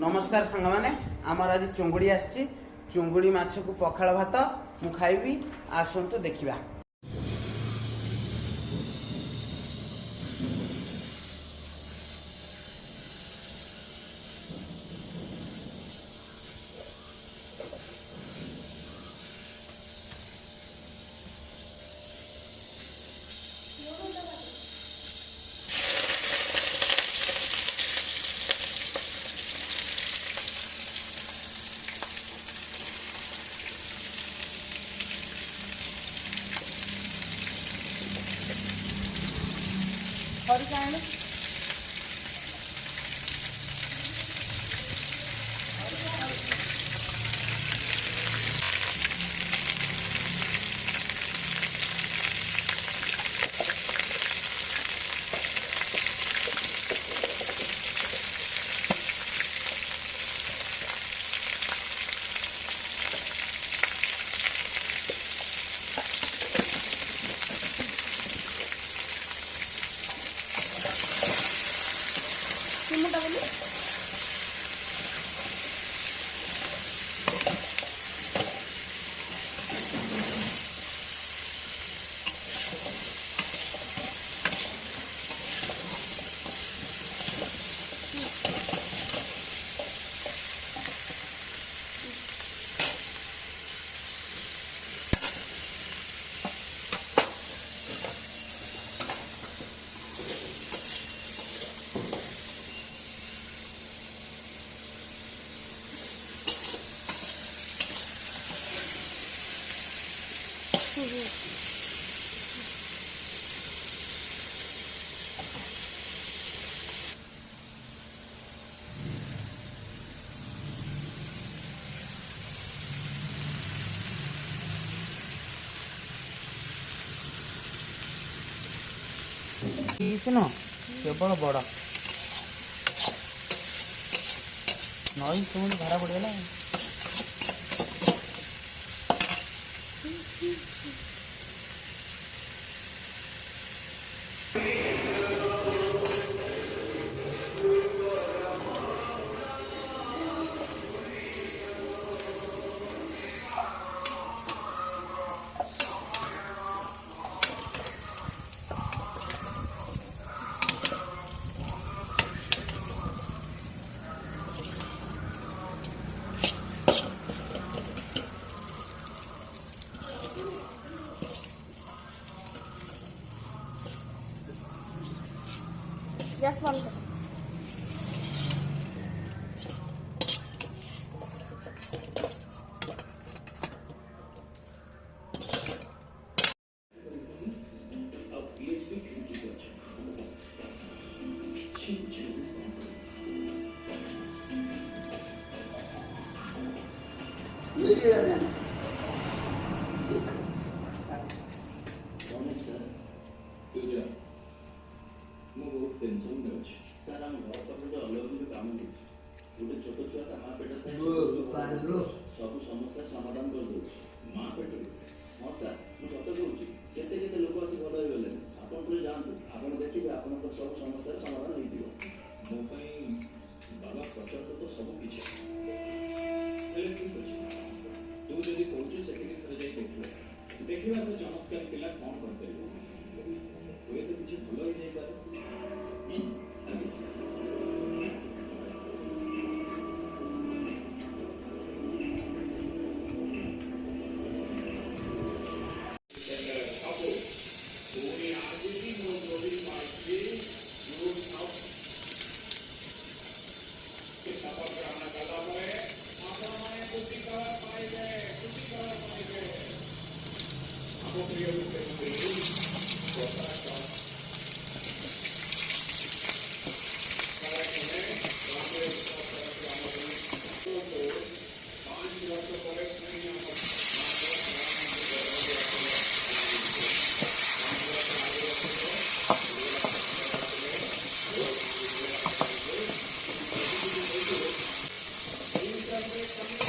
नमस्कार सांग मैंने आमर आज चुंगुड़ी आसी चुंगुड़ी माछ को पखाड़ भात मु खाइबी आसतु देखा। सुन केवल बड़ नई पुणी धरा पड़गला। गैस बंद कर। ସବୁ ସମସ୍ୟା ସମାଧାନ କରିଦେଉଛି ମା ପେଟରେ। ହଁ ସାର୍ ମୁଁ ସତ କହୁଛି କେତେ କେତେ ଲୋକ ଆସି ଭଲ ହେଇଗଲେଣି। ଆପଣ ଥରେ ଯାଆନ୍ତୁ, ଆପଣ ଦେଖିବେ ଆପଣଙ୍କର ସବୁ ସମସ୍ୟାର ସମାଧାନ ହେଇଯିବ। ମୋ ପାଇଁ ବାବା ପ୍ରଚାର ତ ସବୁ କିଛି ହେଲେ ଠିକ୍ ଅଛି। ତୁ ଯଦି କହୁଛୁ ସେଠିକି ଥରେ ଯାଇ ଦେଖିବା ସେ ଚମତ୍କାର ପିଲା କ'ଣ କରିପାରିବ। ହୁଏତ କିଛି ଭଲ ହେଇଯାଇପାରେ। Gracias.